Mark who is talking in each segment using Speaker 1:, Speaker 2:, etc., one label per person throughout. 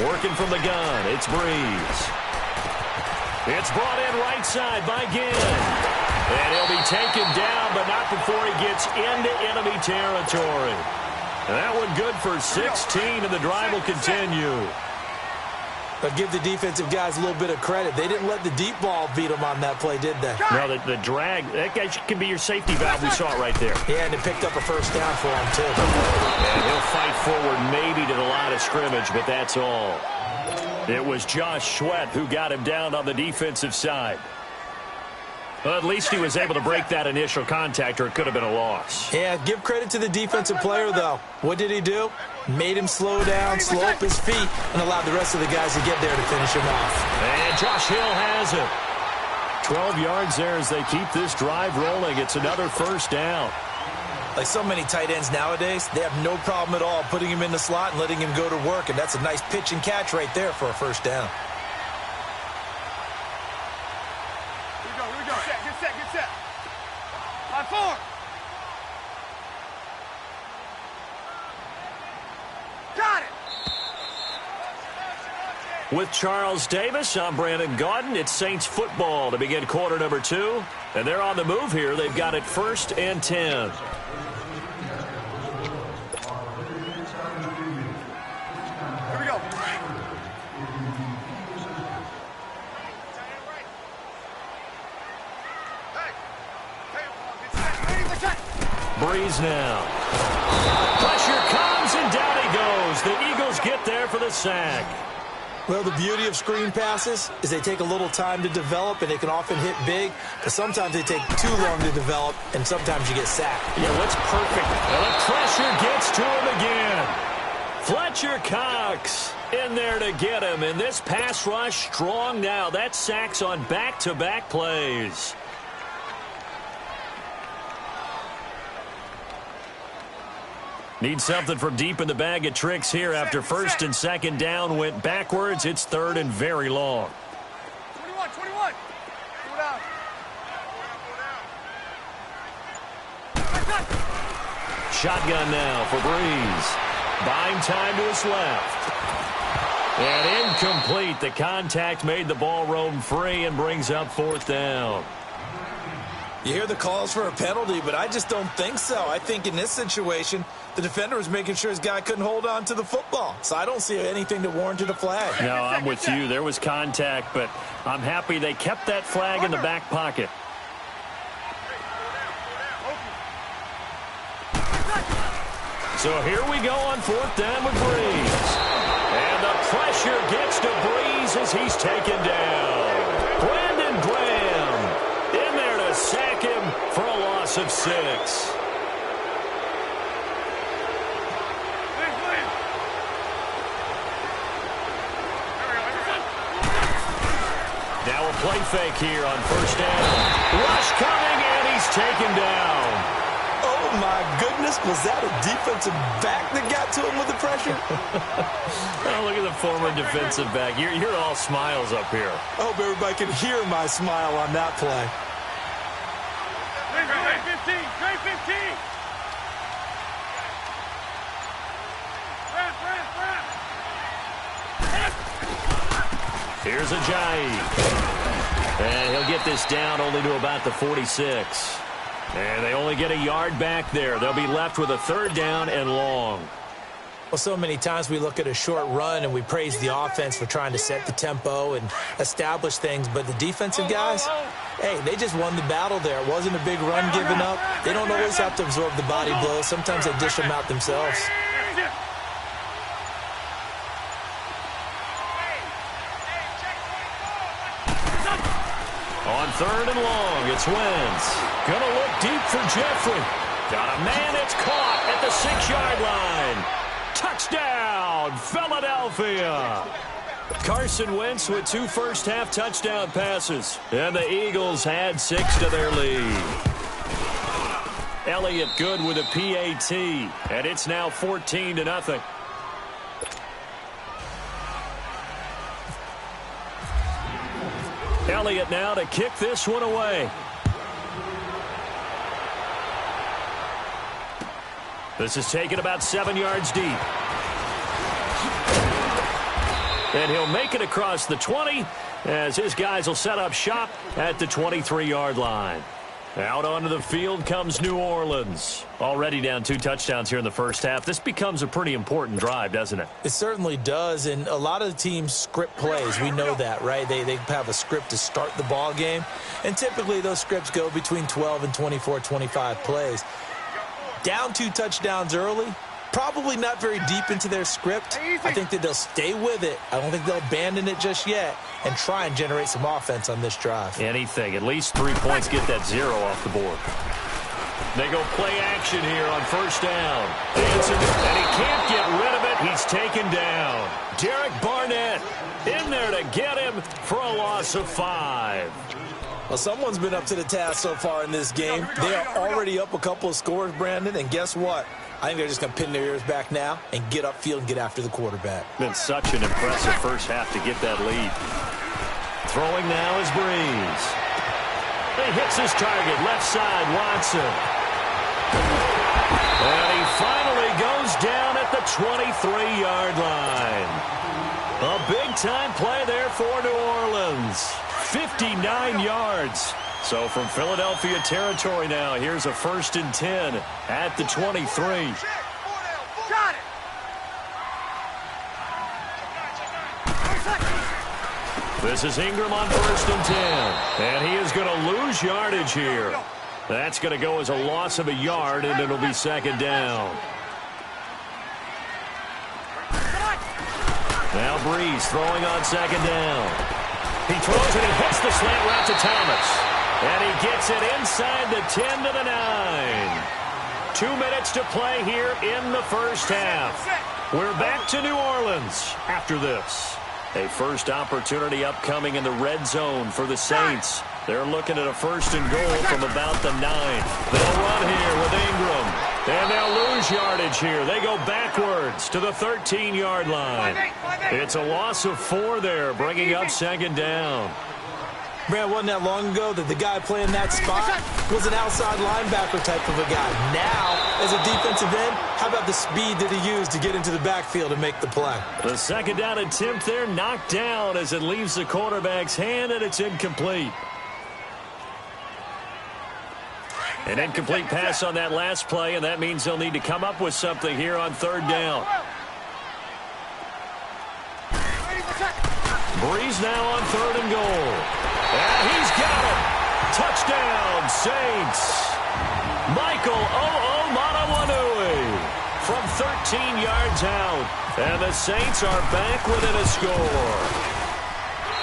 Speaker 1: Working from the gun, it's Breeze. It's brought in right side by Ginn. And he'll be taken down, but not before he gets into enemy territory. And that one good for 16, and the drive will continue.
Speaker 2: But give the defensive guys a little bit of credit. They didn't let the deep ball beat them on that play, did they?
Speaker 1: No, the drag, that guy can be your safety valve. We saw it right there.
Speaker 2: Yeah, and it picked up a first down for him, too.
Speaker 1: And he'll fight forward maybe to the line of scrimmage, but that's all. It was Josh Sweat who got him down on the defensive side. Well, at least he was able to break that initial contact, or it could have been a loss.
Speaker 2: Yeah, give credit to the defensive player, though. What did he do? Made him slow down, slow up his feet, and allowed the rest of the guys to get there to finish him off.
Speaker 1: And Josh Hill has it. 12 yards there as they keep this drive rolling. It's another first down.
Speaker 2: Like so many tight ends nowadays, they have no problem at all putting him in the slot and letting him go to work, and that's a nice pitch and catch right there for a first down.
Speaker 1: With Charles Davis, I'm Brandon Gaudin. It's Saints football to begin quarter number 2. And they're on the move here. They've got it 1st and 10.
Speaker 3: Here we go.
Speaker 1: Breeze now. Pressure comes, and down he goes. The Eagles get there for the sack.
Speaker 2: Well, the beauty of screen passes is they take a little time to develop, and they can often hit big, but sometimes they take too long to develop, and sometimes you get sacked.
Speaker 1: Yeah, what's perfect? Well, the pressure gets to him again. Fletcher Cox in there to get him, and this pass rush strong now. That's sacks on back-to-back plays. Need something from deep in the bag of tricks here after 1st and 2nd down went backwards. It's 3rd and very long.
Speaker 3: 21. Go down.
Speaker 1: Shotgun now for Breeze. Buying time to his left. And incomplete. The contact made the ball roam free and brings up 4th down.
Speaker 2: You hear the calls for a penalty, but I just don't think so. I think in this situation, the defender was making sure his guy couldn't hold on to the football. So I don't see anything that warranted a flag.
Speaker 1: No, I'm with you. There was contact, but I'm happy they kept that flag in the back pocket. So here we go on 4th down with Breeze. And the pressure gets to Breeze as he's taken down. Brandon Graham in there to sack him for a loss of 6. Now a play fake here on 1st down. Rush coming, and he's taken down.
Speaker 2: Oh, my goodness. Was that a defensive back that got to him with the pressure?
Speaker 1: Oh, look at the former defensive back. You're all smiles up here.
Speaker 2: I hope everybody can hear my smile on that play.
Speaker 3: Trey 15.
Speaker 1: Here's Ajayi. And he'll get this down only to about the 46. And they only get a yard back there. They'll be left with a 3rd down and long.
Speaker 2: Well, so many times we look at a short run and we praise the offense for trying to set the tempo and establish things. But the defensive guys, hey, they just won the battle there. It wasn't a big run given up. They don't always have to absorb the body blows. Sometimes they dish them out themselves.
Speaker 1: On 3rd and long, it's Wentz. Gonna look deep for Jeffrey. Got a man, it's caught at the 6-yard line. Touchdown, Philadelphia. Carson Wentz with 2 first-half touchdown passes. And the Eagles had 6 to their lead. Elliott good with a PAT. And it's now 14-0. Elliott now to kick this one away. This is taken about 7 yards deep. And he'll make it across the 20 as his guys will set up shop at the 23-yard line. Out onto the field comes New Orleans. Already down 2 touchdowns here in the first half. This becomes a pretty important drive, doesn't it?
Speaker 2: It certainly does, and a lot of the teams script plays. We know that, right? They have a script to start the ball game, and typically those scripts go between 12 and 24, 25 plays. Down 2 touchdowns early, probably not very deep into their script. I think that they'll stay with it. I don't think they'll abandon it just yet and try and generate some offense on this drive.
Speaker 1: Anything. At least 3 points, get that 0 off the board. They go play action here on first down. And he can't get rid of it. He's taken down. Derek Barnett in there to get him for a loss of 5.
Speaker 2: Well, someone's been up to the task so far in this game. They are already up a couple of scores, Brandon, and guess what? I think they're just going to pin their ears back now and get upfield and get after the quarterback.
Speaker 1: Been such an impressive first half to get that lead. Throwing now is Breeze. He hits his target, left side, Watson. And he finally goes down at the 23-yard line. A big-time play there for New Orleans. 59 yards. So from Philadelphia territory now, here's a 1st and 10 at the 23.
Speaker 3: Got it.
Speaker 1: This is Ingram on 1st and 10. And he is going to lose yardage here. That's going to go as a loss of a yard, and it'll be 2nd down. Now Breeze throwing on 2nd down. He throws and he hits the slant route to Thomas. And he gets it inside the 10 to the 9. 2 minutes to play here in the first half. We're back to New Orleans after this. A first opportunity upcoming in the red zone for the Saints. They're looking at a 1st and goal from about the 9. They'll run here with Ingram. And they'll lose yardage here. They go backwards to the 13-yard line. It's a loss of 4 there, bringing up 2nd down.
Speaker 2: Man, wasn't that long ago that the guy playing that spot was an outside linebacker type of a guy. Now, as a defensive end, how about the speed that he used to get into the backfield and make the play?
Speaker 1: The 2nd down attempt there knocked down as it leaves the quarterback's hand, and it's incomplete. An incomplete pass on that last play, and that means they'll need to come up with something here on 3rd down. Breeze now on 3rd and goal. And he's got it. Touchdown, Saints. Michael O'Manawanui from 13 yards out. And the Saints are back within a score.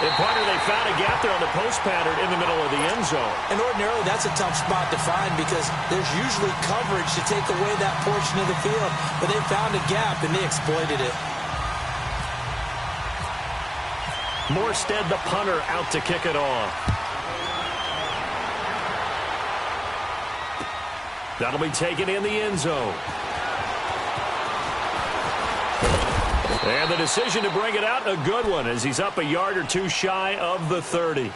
Speaker 1: And partner, they found a gap there on the post pattern in the middle of the end zone.
Speaker 2: And ordinarily, that's a tough spot to find because there's usually coverage to take away that portion of the field. But they found a gap, and they exploited it.
Speaker 1: Morstead, the punter, out to kick it off. That'll be taken in the end zone. And the decision to bring it out, a good one, as he's up a yard or 2 shy of the 30.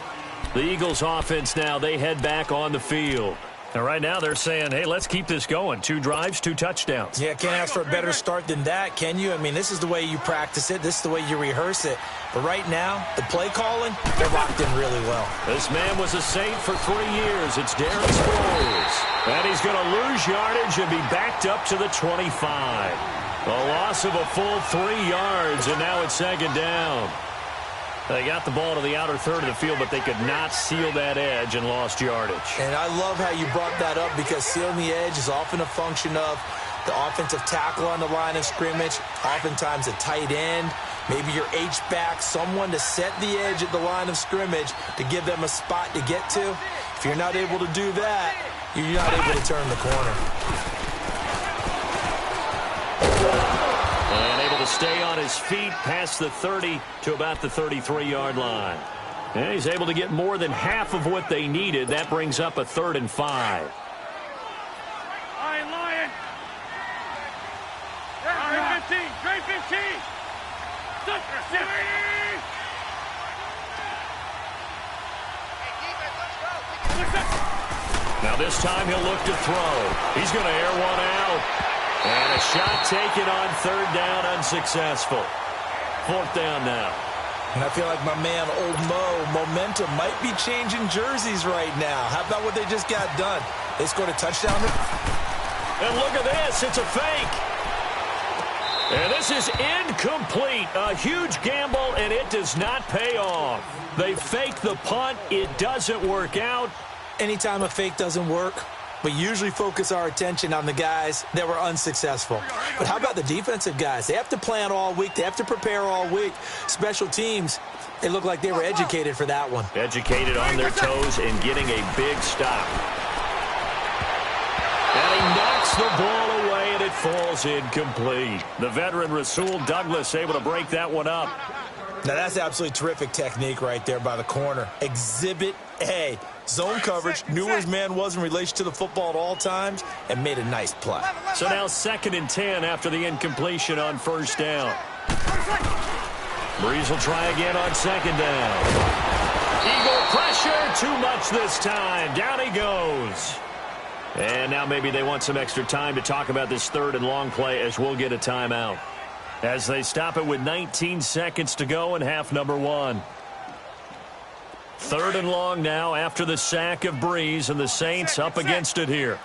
Speaker 1: The Eagles offense now, they head back on the field. And right now they're saying, hey, let's keep this going. 2 drives, 2 touchdowns.
Speaker 2: Yeah, can't ask for a better start than that, can you? I mean, this is the way you practice it. This is the way you rehearse it. But right now, the play calling, they're locked in really well.
Speaker 1: This man was a Saint for 3 years. It's Darren Sproles. And he's going to lose yardage and be backed up to the 25. A loss of a full 3 yards, and now it's 2nd down. They got the ball to the outer third of the field, but they could not seal that edge and lost yardage.
Speaker 2: And I love how you brought that up because sealing the edge is often a function of the offensive tackle on the line of scrimmage, oftentimes a tight end, maybe your H-back, someone to set the edge at the line of scrimmage to give them a spot to get to. If you're not able to do that, you're not able to turn the corner.
Speaker 1: And able to stay on his feet past the 30 to about the 33-yard line. And he's able to get more than half of what they needed. That brings up a 3rd and 5.
Speaker 3: Lion. Trey 15. Trey 15.
Speaker 1: Now this time he'll look to throw. He's going to air one out. And a shot taken on 3rd down, unsuccessful. 4th down now.
Speaker 2: And I feel like my man, Old Mo, momentum might be changing jerseys right now. How about what they just got done? They scored a touchdown.
Speaker 1: And look at this. It's a fake. And this is incomplete. A huge gamble, and it does not pay off. They fake the punt. It doesn't work out.
Speaker 2: Anytime a fake doesn't work, we usually focus our attention on the guys that were unsuccessful. But how about the defensive guys? They have to plan all week. They have to prepare all week. Special teams, they look like they were educated for that one.
Speaker 1: Educated on their toes and getting a big stop. And he knocks the ball away, and it falls incomplete. The veteran Rasul Douglas able to break that one up.
Speaker 2: Now, that's absolutely terrific technique right there by the corner. Exhibit A. Zone coverage, knew where his man was in relation to the football at all times, and made a nice play.
Speaker 1: So now 2nd and 10 after the incompletion on 1st down. Breeze will try again on 2nd down. Eagle pressure, too much this time. Down he goes. And now maybe they want some extra time to talk about this 3rd and long play as we'll get a timeout. As they stop it with 19 seconds to go in half number 1. 3rd and long now after the sack of Breeze, and the Saints up against it here.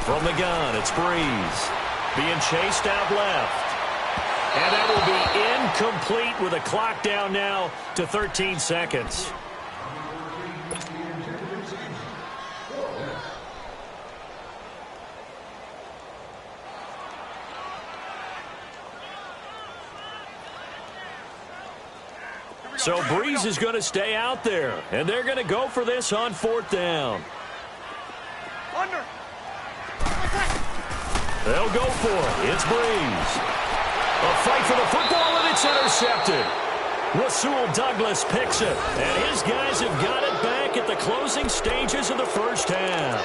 Speaker 1: From the gun, it's Breeze. Being chased out left. And that will be incomplete with a clock down now to 13 seconds. So Breeze is going to stay out there, and they're going to go for this on 4th down.
Speaker 3: Under.
Speaker 1: They'll go for it. It's Breeze. A fight for the football, and it's intercepted. Rasul Douglas picks it, and his guys have got it back at the closing stages of the 1st half.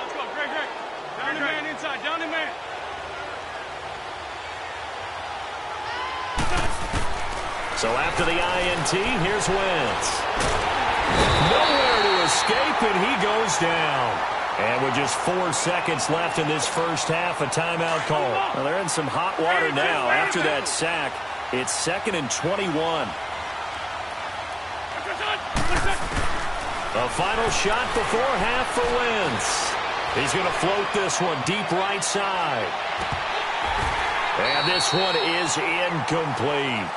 Speaker 3: Let's go, Greg. Down the man inside, down the man.
Speaker 1: So after the INT, here's Wentz. Nowhere to escape, and he goes down. And with just 4 seconds left in this 1st half, a timeout call. Well, they're in some hot water now after that sack. It's 2nd and 21. A final shot before half for Wentz. He's going to float this one deep right side. And this one is incomplete.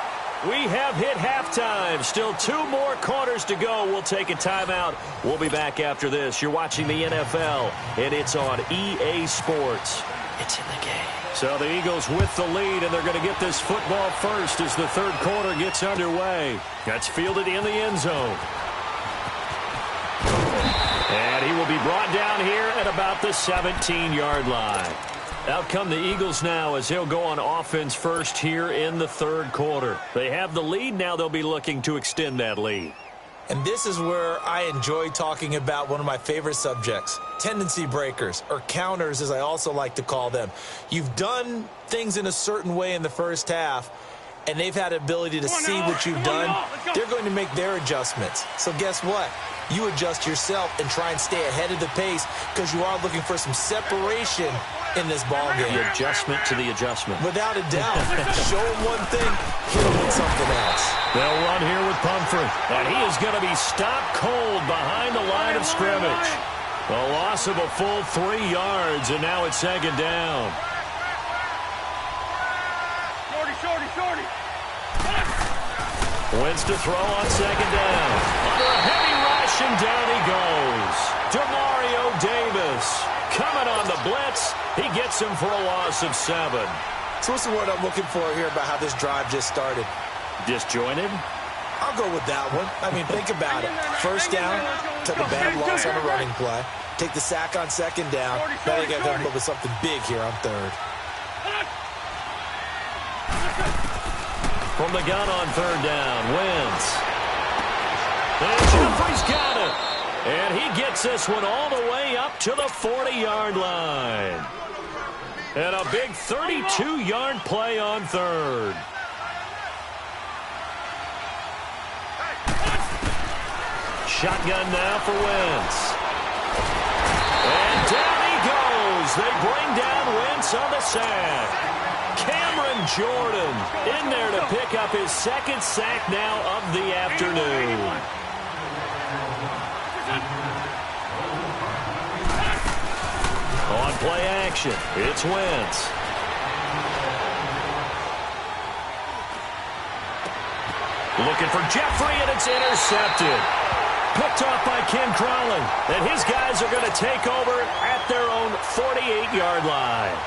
Speaker 1: We have hit halftime. Still 2 more quarters to go. We'll take a timeout. We'll be back after this. You're watching the NFL, and it's on EA Sports. It's in the game. So the Eagles with the lead, and they're going to get this football first as the 3rd quarter gets underway. That's fielded in the end zone. And he will be brought down here at about the 17-yard line. Out come the Eagles now as they'll go on offense first here in the 3rd quarter. They have the lead. Now they'll be looking to extend that lead.
Speaker 2: And this is where I enjoy talking about one of my favorite subjects, tendency breakers, or counters as I also like to call them. You've done things in a certain way in the 1st half, and they've had the ability to see what you've done. They're going to make their adjustments. So guess what? You adjust yourself and try and stay ahead of the pace because you are looking for some separation in this ball game.
Speaker 1: The adjustment to the adjustment.
Speaker 2: Without a doubt. Show them one thing, hit them with something else.
Speaker 1: They'll run here with Pumphrey. And he is going to be stopped cold behind the line of scrimmage. A loss of a full 3 yards, and now it's 2nd down.
Speaker 3: Shorty.
Speaker 1: Wentz to throw on 2nd down. Under a heavy rush, and down he goes. Demario Davis coming on the blitz. He gets him for a loss of 7.
Speaker 2: So what's the word I'm looking for here about how this drive just started?
Speaker 1: Disjointed?
Speaker 2: I'll go with that one. I mean, think about it. 1st down, took a bad loss on a running play. Take the sack on 2nd down. Now they got to come up with something big here on 3rd.
Speaker 1: From the gun on 3rd down, Wentz. And Jeffrey's got it. And he gets this one all the way up to the 40-yard line. And a big 32-yard play on 3rd. Shotgun now for Wentz. And down he goes as they bring down Wentz on the sack. Cameron Jordan in there to pick up his second sack now of the afternoon. On play action, it's Wentz. Looking for Jeffrey, and it's intercepted. Picked off by Ken Crowley. And his guys are going to take over at their own 48-yard line.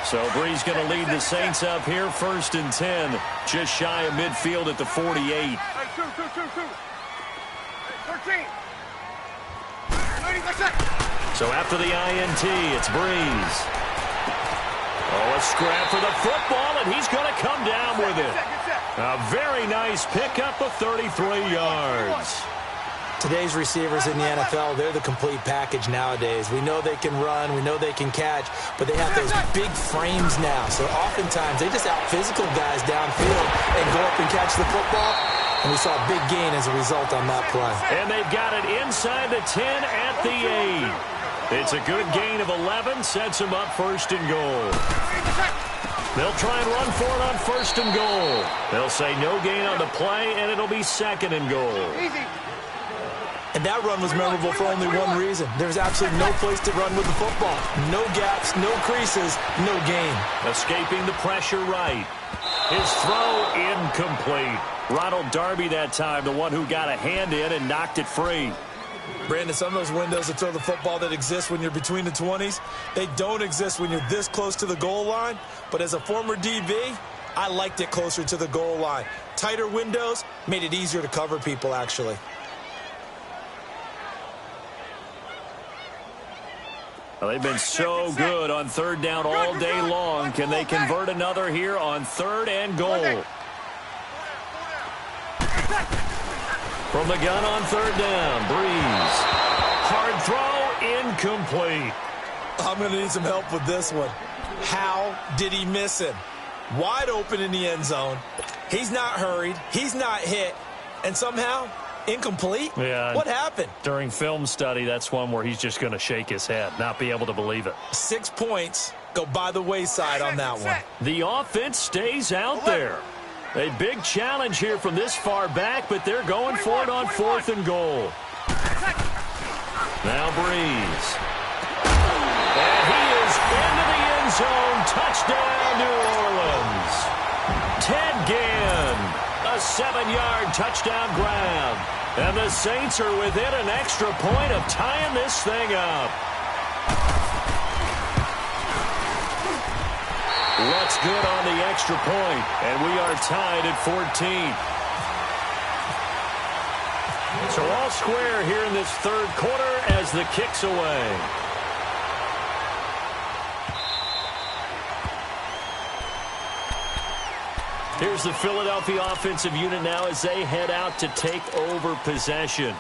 Speaker 1: So Bree's going to lead the Saints up here, 1st and 10. Just shy of midfield at the 48.
Speaker 3: Hey, 13.
Speaker 1: So after the INT, it's Breeze. Oh, a scrap for the football, and he's going to come down with it. A very nice pickup of 33 yards.
Speaker 2: Today's receivers in the NFL, they're the complete package nowadays. We know they can run, we know they can catch, but they have those big frames now. So oftentimes they just out-physical guys downfield and go up and catch the football. And we saw a big gain as a result on that play.
Speaker 1: And they've got it inside the 10 at the 8. It's a good gain of 11, sets them up 1st and goal. They'll try and run for it on 1st and goal. They'll say no gain on the play, and it'll be 2nd and goal.
Speaker 2: And that run was memorable for only one reason. There's absolutely no place to run with the football. No gaps, no creases, no gain.
Speaker 1: Escaping the pressure right. His throw incomplete. Ronald Darby that time, the one who got a hand in and knocked it free.
Speaker 2: Brandon, some of those windows to throw the football that exist when you're between the 20s, they don't exist when you're this close to the goal line. But as a former DB, I liked it closer to the goal line. Tighter windows made it easier to cover people, actually.
Speaker 1: Well, they've been so good on 3rd down all day long. Can they convert another here on 3rd and goal? From the gun on 3rd down, Breeze. Hard throw, incomplete.
Speaker 2: I'm going to need some help with this one. How did he miss him? Wide open in the end zone. He's not hurried. He's not hit. And somehow, incomplete?
Speaker 1: Yeah.
Speaker 2: What happened?
Speaker 1: During film study, that's one where he's just going to shake his head, not be able to believe it.
Speaker 2: 6 points go by the wayside on that one.
Speaker 1: The offense stays out there. A big challenge here from this far back, but they're going for it on 4th and goal. Now Breeze. And he is into the end zone. Touchdown, New Orleans. Ted Ginn, a 7-yard touchdown grab. And the Saints are within an extra point of tying this thing up. Looks good on the extra point, and we are tied at 14. So all square here in this 3rd quarter as the kick's away. Here's the Philadelphia offensive unit now as they head out to take over possession.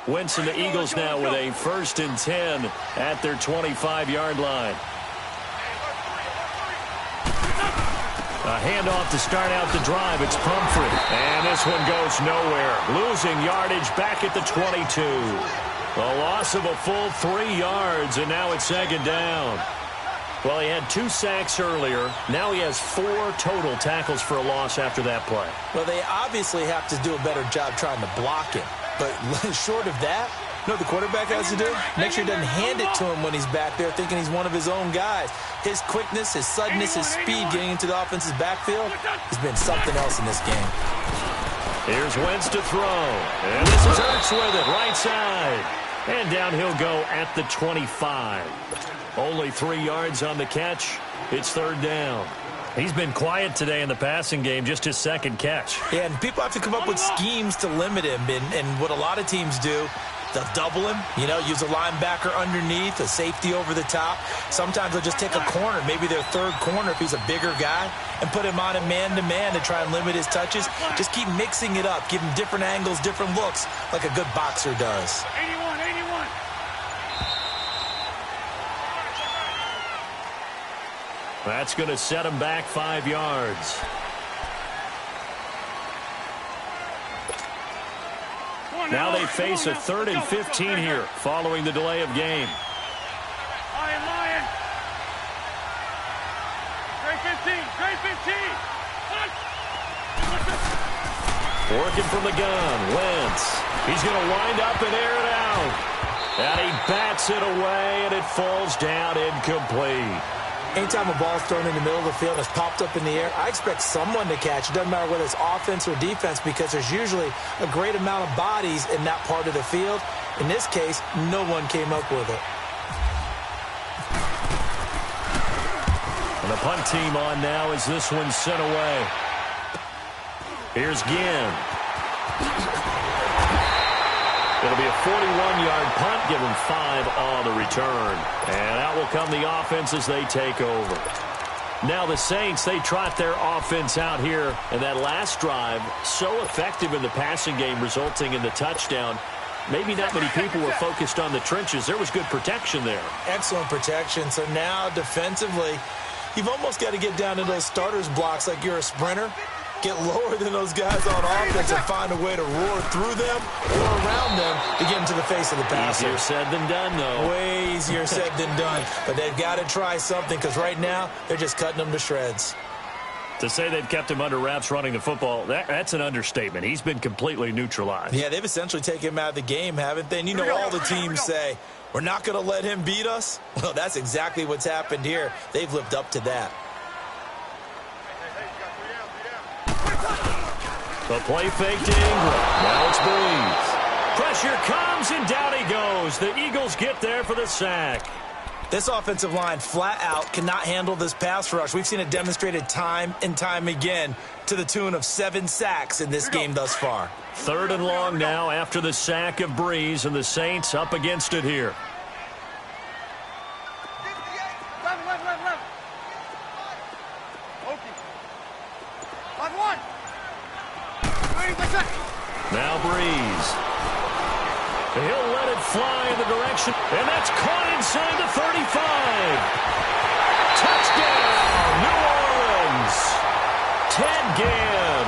Speaker 1: Wentz and the Eagles now with a 1st and 10 at their 25-yard line. A handoff to start out the drive. It's Pumphrey. And this one goes nowhere. Losing yardage back at the 22. A loss of a full 3 yards, and now it's 2nd down. Well, he had 2 sacks earlier. Now he has 4 total tackles for a loss after that play.
Speaker 2: Well, they obviously have to do a better job trying to block him. But short of that, you know what the quarterback has to do? Make sure he doesn't hand it to him when he's back there thinking he's one of his own guys. His quickness, his suddenness, his speed getting into the offense's backfield has been something else in this game.
Speaker 1: Here's Wentz to throw. And this is Ertz with it, right side. And down he'll go at the 25. Only 3 yards on the catch. It's 3rd down. He's been quiet today in the passing game, just his 2nd catch.
Speaker 2: Yeah, and people have to come up with schemes to limit him. And what a lot of teams do, They'll double him, use a linebacker underneath, a safety over the top. Sometimes they'll just take a corner, maybe their third corner if he's a bigger guy, and put him on a man-to-man to try and limit his touches. Just keep mixing it up, give him different angles, different looks, like a good boxer does.
Speaker 3: 81, 81.
Speaker 1: That's going to set him back 5 yards. Now they face a 3rd and 15 here following the delay of game.
Speaker 3: Lion. Great 15.
Speaker 1: Working from the gun, Wentz. He's going to wind up and air it out. And he bats it away, and it falls down incomplete.
Speaker 2: Anytime a ball's thrown in the middle of the field and it's popped up in the air, I expect someone to catch. It doesn't matter whether it's offense or defense because there's usually a great amount of bodies in that part of the field. In this case, no one came up with it.
Speaker 1: And the punt team on now as this one's sent away. Here's Ginn. It'll be a 41-yard punt, give them 5 on the return. And out will come the offense as they take over. Now the Saints, they trot their offense out here. And that last drive, so effective in the passing game, resulting in the touchdown. Maybe not many people were focused on the trenches. There was good protection there.
Speaker 2: Excellent protection. So now defensively, you've almost got to get down to those starters blocks like you're a sprinter. Get lower than those guys on offense and find a way to roar through them or around them to get into the face of the passer.
Speaker 1: Easier said than done, though.
Speaker 2: Way easier said than done. But they've got to try something because right now they're just cutting them to shreds.
Speaker 1: To say they've kept him under wraps running the football, that's an understatement. He's been completely neutralized.
Speaker 2: Yeah, they've essentially taken him out of the game, haven't they? And all the teams say, we're not going to let him beat us. Well, that's exactly what's happened here. They've lived up to that.
Speaker 1: The play fake to Ingram. Now it's Breeze. Pressure comes, and down he goes. The Eagles get there for the sack.
Speaker 2: This offensive line flat out cannot handle this pass rush. We've seen it demonstrated time and time again to the tune of 7 sacks in this game thus far.
Speaker 1: 3rd and long now after the sack of Breeze, and the Saints up against it here. Now Breeze. He'll let it fly in the direction, and that's caught inside the 35. Touchdown, New Orleans. Ted Ginn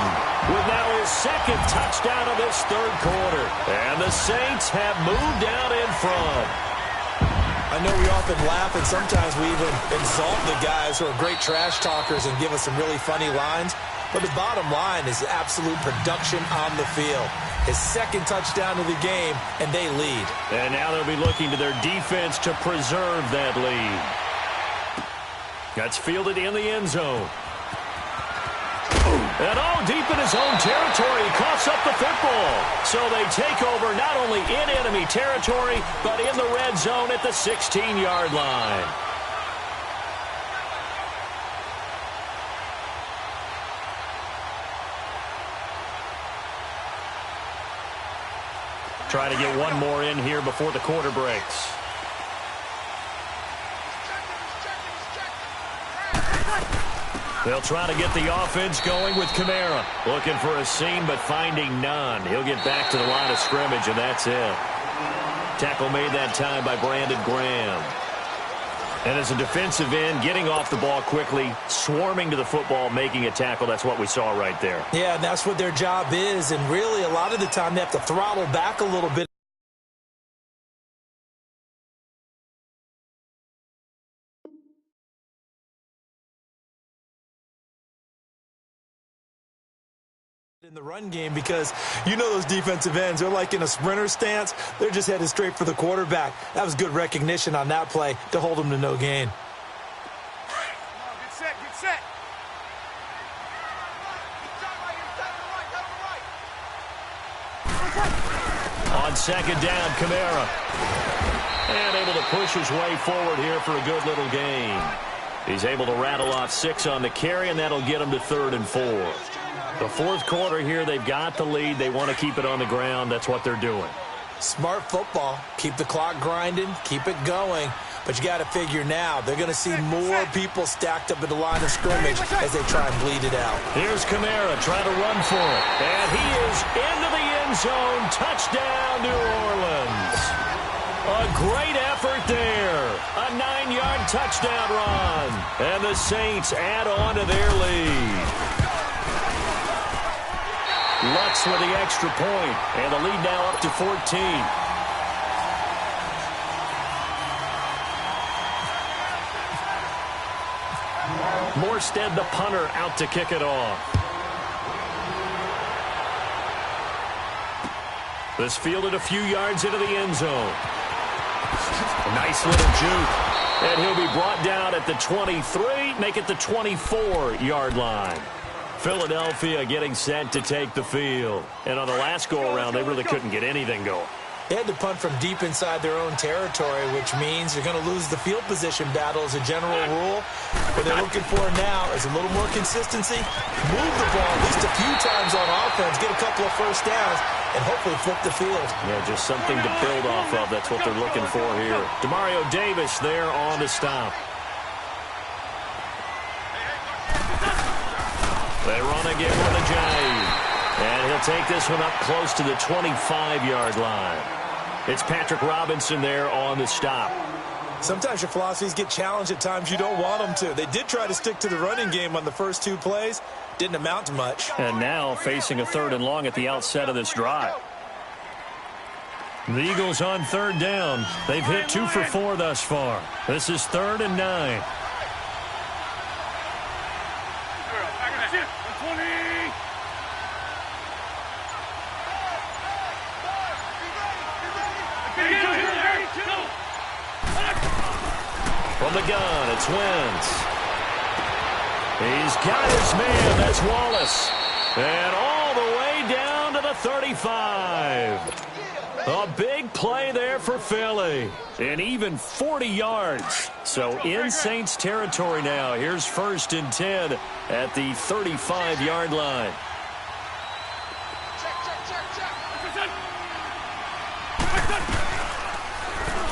Speaker 1: with now his 2nd touchdown of this 3rd quarter. And the Saints have moved out in front.
Speaker 2: I know we often laugh, and sometimes we even insult the guys who are great trash talkers and give us some really funny lines. But the bottom line is absolute production on the field. His 2nd touchdown of the game, and they lead.
Speaker 1: And now they'll be looking to their defense to preserve that lead. That's fielded in the end zone. And all deep in his own territory, he coughs up the football. So they take over not only in enemy territory, but in the red zone at the 16-yard line. Trying to get one more in here before the quarter breaks. They'll try to get the offense going with Kamara. Looking for a seam, but finding none. He'll get back to the line of scrimmage, and that's it. Tackle made that time by Brandon Graham. And as a defensive end, getting off the ball quickly, swarming to the football, making a tackle, that's what we saw right there.
Speaker 2: Yeah, and that's what their job is. And really, a lot of the time, they have to throttle back a little bit. In the run game, because those defensive ends, they're like in a sprinter stance. They're just headed straight for the quarterback. That was good recognition on that play to hold them to no gain.
Speaker 3: Get set.
Speaker 1: On 2nd down, Kamara. And able to push his way forward here for a good little gain. He's able to rattle off 6 on the carry, and that'll get him to 3rd and 4. The 4th quarter here, they've got the lead. They want to keep it on the ground. That's what they're doing.
Speaker 2: Smart football. Keep the clock grinding, keep it going. But you got to figure now, they're going to see more people stacked up at the line of scrimmage as they try and bleed it out.
Speaker 1: Here's Kamara trying to run for it. And he is into the end zone. Touchdown, New Orleans. A great effort there. A 9-yard touchdown run. And the Saints add on to their lead. Lutz with the extra point. And the lead now up to 14. Morstead, the punter, out to kick it off. This fielded a few yards into the end zone. Nice little juke. And he'll be brought down at the 23, make it the 24-yard line. Philadelphia getting set to take the field. And on the last go-around, they really couldn't get anything going.
Speaker 2: They had to punt from deep inside their own territory, which means you're going to lose the field position battle as a general rule. What they're looking for now is a little more consistency, move the ball at least a few times on offense, get a couple of first downs, and hopefully flip the field. Yeah, just something to build off of. That's what they're looking for here. Demario Davis there on the stop. They run again with a jive. And he'll take this one up close to the 25-yard line. It's Patrick Robinson there on the stop. Sometimes your philosophies get challenged at times you don't want them to. They did try to stick to the running game on the first 2 plays. Didn't amount to much. And now facing a 3rd and long at the outset of this drive. The Eagles on 3rd down. They've hit 2 for 4 thus far. This is 3rd and 9. From the gun, it's Wentz. He's got his man. That's Wallace. And all the way down to the 35. A big play there for Philly. And even 40 yards. So in Saints territory now. Here's 1st and 10 at the 35-yard line.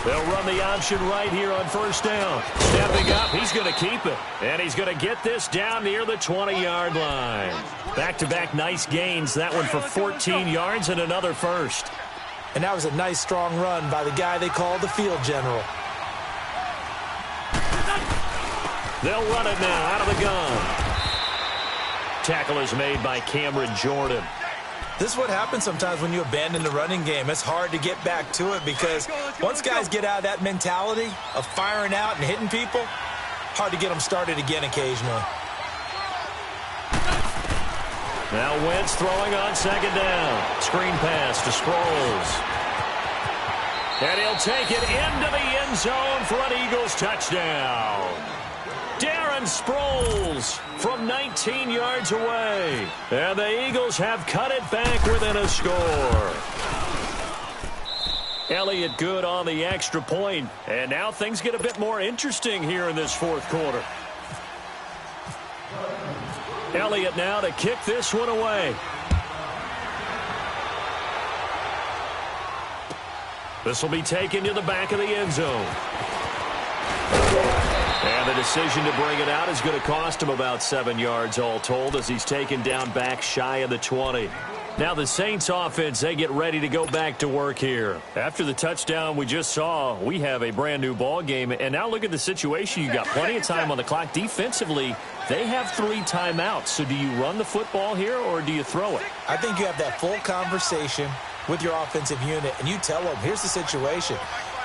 Speaker 2: They'll run the option right here on 1st down. Stepping up, he's going to keep it. And he's going to get this down near the 20-yard line. Back-to-back nice gains. That one for 14 yards and another first. And that was a nice, strong run by the guy they call the field general. They'll run it now out of the gun. Tackle is made by Cameron Jordan. This is what happens sometimes when you abandon the running game. It's hard to get back to it because once guys get out of that mentality of firing out and hitting people, hard to get them started again occasionally. Now Wentz throwing on 2nd down. Screen pass to Sproles. And he'll take it into the end zone for an Eagles touchdown. Darren Sproles from 19 yards away. And the Eagles have cut it back within a score. Elliott good on the extra point. And now things get a bit more interesting here in this 4th quarter. Elliott now to kick this one away. This will be taken to the back of the end zone. And the decision to bring it out is going to cost him about 7 yards all told as he's taken down back shy of the 20. Now the Saints offense, they get ready to go back to work here. After the touchdown we just saw, we have a brand new ball game. And now look at the situation. You got plenty of time on the clock. Defensively, they have 3 timeouts. So do you run the football here or do you throw it? I think you have that full conversation with your offensive unit and you tell them, here's the situation.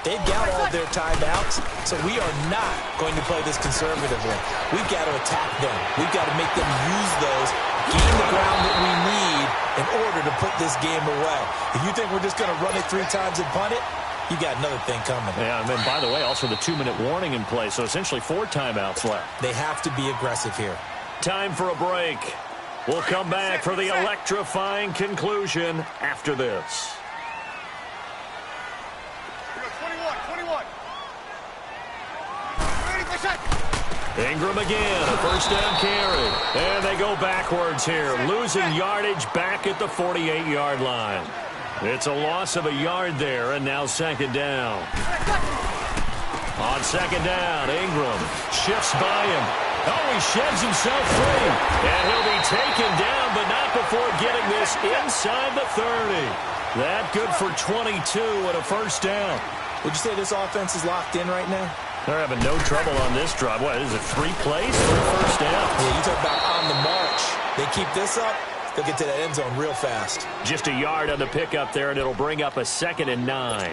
Speaker 2: They've got all their timeouts, so we are not going to play this conservatively. We've got to attack them. We've got to make them use those, gain the ground that we need in order to put this game away. If you think we're just going to run it 3 times and punt it, you got another thing coming. Yeah, and then, by the way, also the 2-minute warning in play, so essentially 4 timeouts left. They have to be aggressive here. Time for a break. We'll come back for the electrifying conclusion after this. Ingram again, a 1st down carry. And they go backwards here, losing yardage back at the 48-yard line.
Speaker 1: It's a loss of a yard there, and now second down. On second down, Ingram shifts by him. Oh, he sheds himself free. And he'll be taken down, but not before getting this inside the 30. That good for 22 and a first down.
Speaker 2: Would you say this offense is locked in right now?
Speaker 1: They're having no trouble on this drive. What, is it 3 plays for a first down?
Speaker 2: Yeah, you talk about on the march. They keep this up, they'll get to that end zone real fast.
Speaker 1: Just a yard on the pickup there, and it'll bring up a 2nd and 9.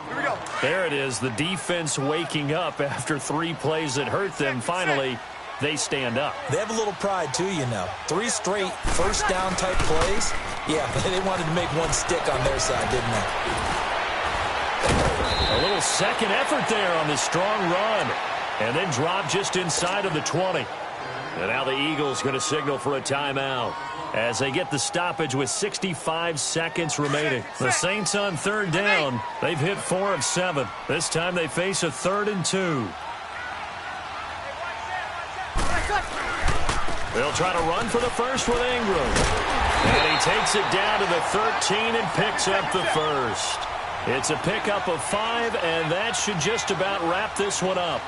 Speaker 3: Here we go.
Speaker 1: There it is, the defense waking up after 3 plays that hurt them. Finally, they stand up.
Speaker 2: They have a little pride, too, you know. 3 straight first down type plays. Yeah, they wanted to make one stick on their side, didn't they?
Speaker 1: A little second effort there on this strong run. And then drop just inside of the 20. And now the Eagles going to signal for a timeout as they get the stoppage with 65 seconds remaining. The Saints on third down. They've hit 4 of 7. This time they face a 3rd and 2. They'll try to run for the first with Ingram. And he takes it down to the 13 and picks up the first. It's a pickup of 5, and that should just about wrap this one up.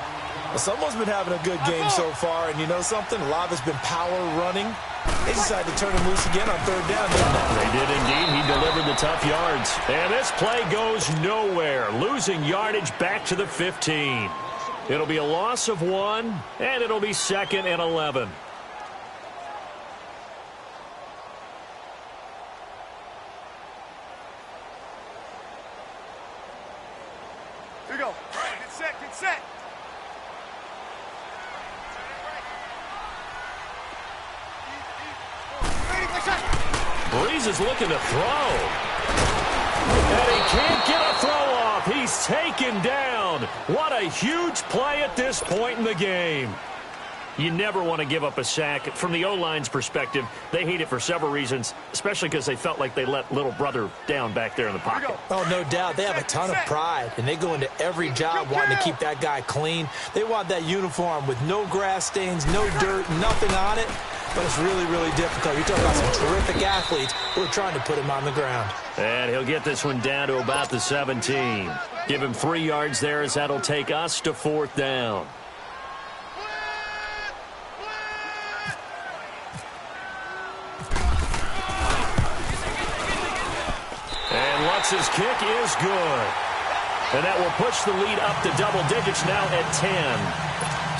Speaker 2: Well, someone's been having a good game so far, and you know something? A lot of it's been power running. They decided to turn him loose again on third down, didn't they?
Speaker 1: They did indeed. He delivered the tough yards. And this play goes nowhere, losing yardage back to the 15. It'll be a loss of 1, and it'll be 2nd and 11.
Speaker 3: Here we go. Get set, get set.
Speaker 1: Breeze is looking to throw. And he can't get a throw off. He's taken down. What a huge play at this point in the game. You never want to give up a sack. From the O-line's perspective, they hate it for several reasons, especially because they felt like they let little brother down back there in the pocket.
Speaker 2: Oh, no doubt. They have a ton of pride, and they go into every job wanting to keep that guy clean. They want that uniform with no grass stains, no dirt, nothing on it. But it's really, really difficult. You're talking about some terrific athletes who are trying to put him on the ground.
Speaker 1: And he'll get this one down to about the 17. Give him 3 yards there as that'll take us to 4th down. And Lutz's kick is good. And that will push the lead up to double digits now at 10.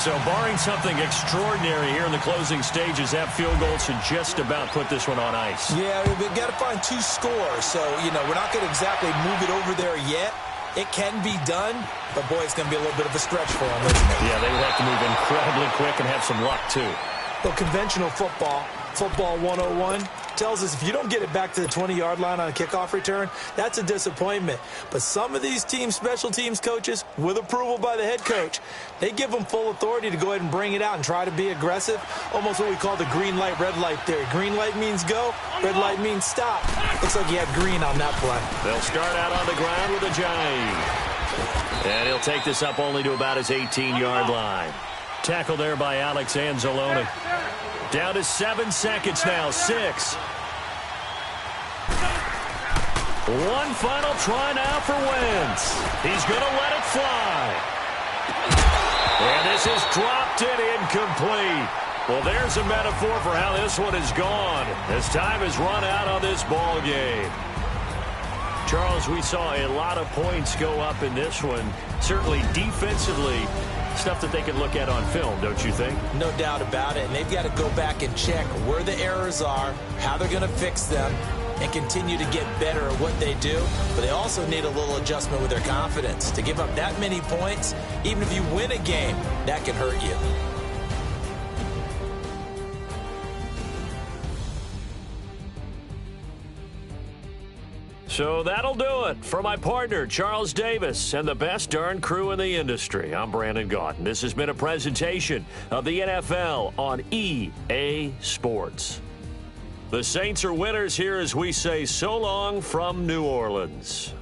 Speaker 1: So barring something extraordinary here in the closing stages, that field goal should just about put this one on ice.
Speaker 2: Yeah, we've got to find 2 scores. So, you know, we're not going to exactly move it over there yet. It can be done, but, boy, it's going to be a little bit of a stretch for them, isn't it?
Speaker 1: Yeah, they would have to move incredibly quick and have some luck, too.
Speaker 2: Well, conventional football 101, tells us if you don't get it back to the 20-yard line on a kickoff return, that's a disappointment. But some of these special teams coaches, with approval by the head coach, they give them full authority to go ahead and bring it out and try to be aggressive, almost what we call the green light, red light theory. Green light means go, red light means stop. Looks like he had green on that play.
Speaker 1: They'll start out on the ground with a jive. And he'll take this up only to about his 18-yard line. Tackle there by Alex Anzalone. Down to 7 seconds now. 6. One final try now for Wentz. He's going to let it fly. And this is dropped in incomplete. Well, there's a metaphor for how this one is gone as time has run out on this ball game. Charles, we saw a lot of points go up in this one. Certainly defensively, stuff that they can look at on film, don't you think?
Speaker 2: No doubt about it. And they've got to go back and check where the errors are, how they're going to fix them, and continue to get better at what they do. But they also need a little adjustment with their confidence. To give up that many points, even if you win a game, that can hurt you.
Speaker 1: So that'll do it. For my partner, Charles Davis, and the best darn crew in the industry, I'm Brandon Gaudin. This has been a presentation of the NFL on EA Sports. The Saints are winners here as we say so long from New Orleans.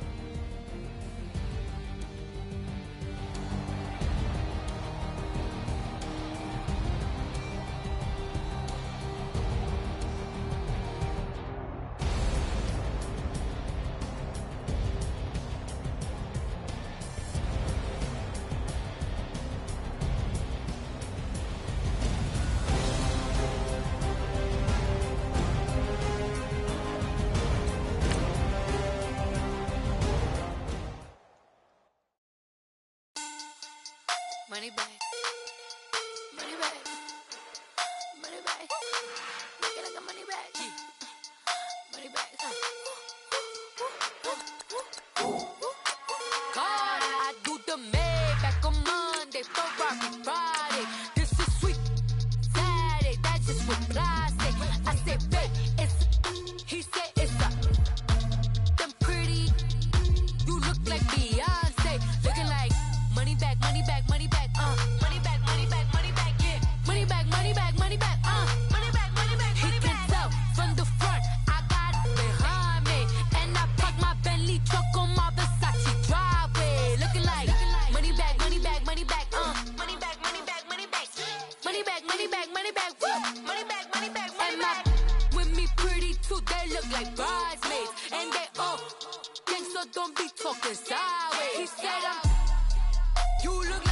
Speaker 4: Money back. Money back. Money back. Make it like a money back. Money back. God, I do the Maybach on Monday, Ferrari Friday. This is sweet Saturday, that's just what plastic. I said, babe, it's. He said it's a. Them pretty. You look like Beyonce, looking like money back, money back, money back, money back, money back, money back, yeah, money back, money back, money back, money back, money back. He can tell from the front, I got it behind me, and I park my Bentley truck on my Versace driveway, looking like money back, money back, money back, money back, money back, money back, money back, money back, money back, money back, money back, money back. With me pretty too, they look like bridesmaids, and they all. So don't be talking sideways. He said you look like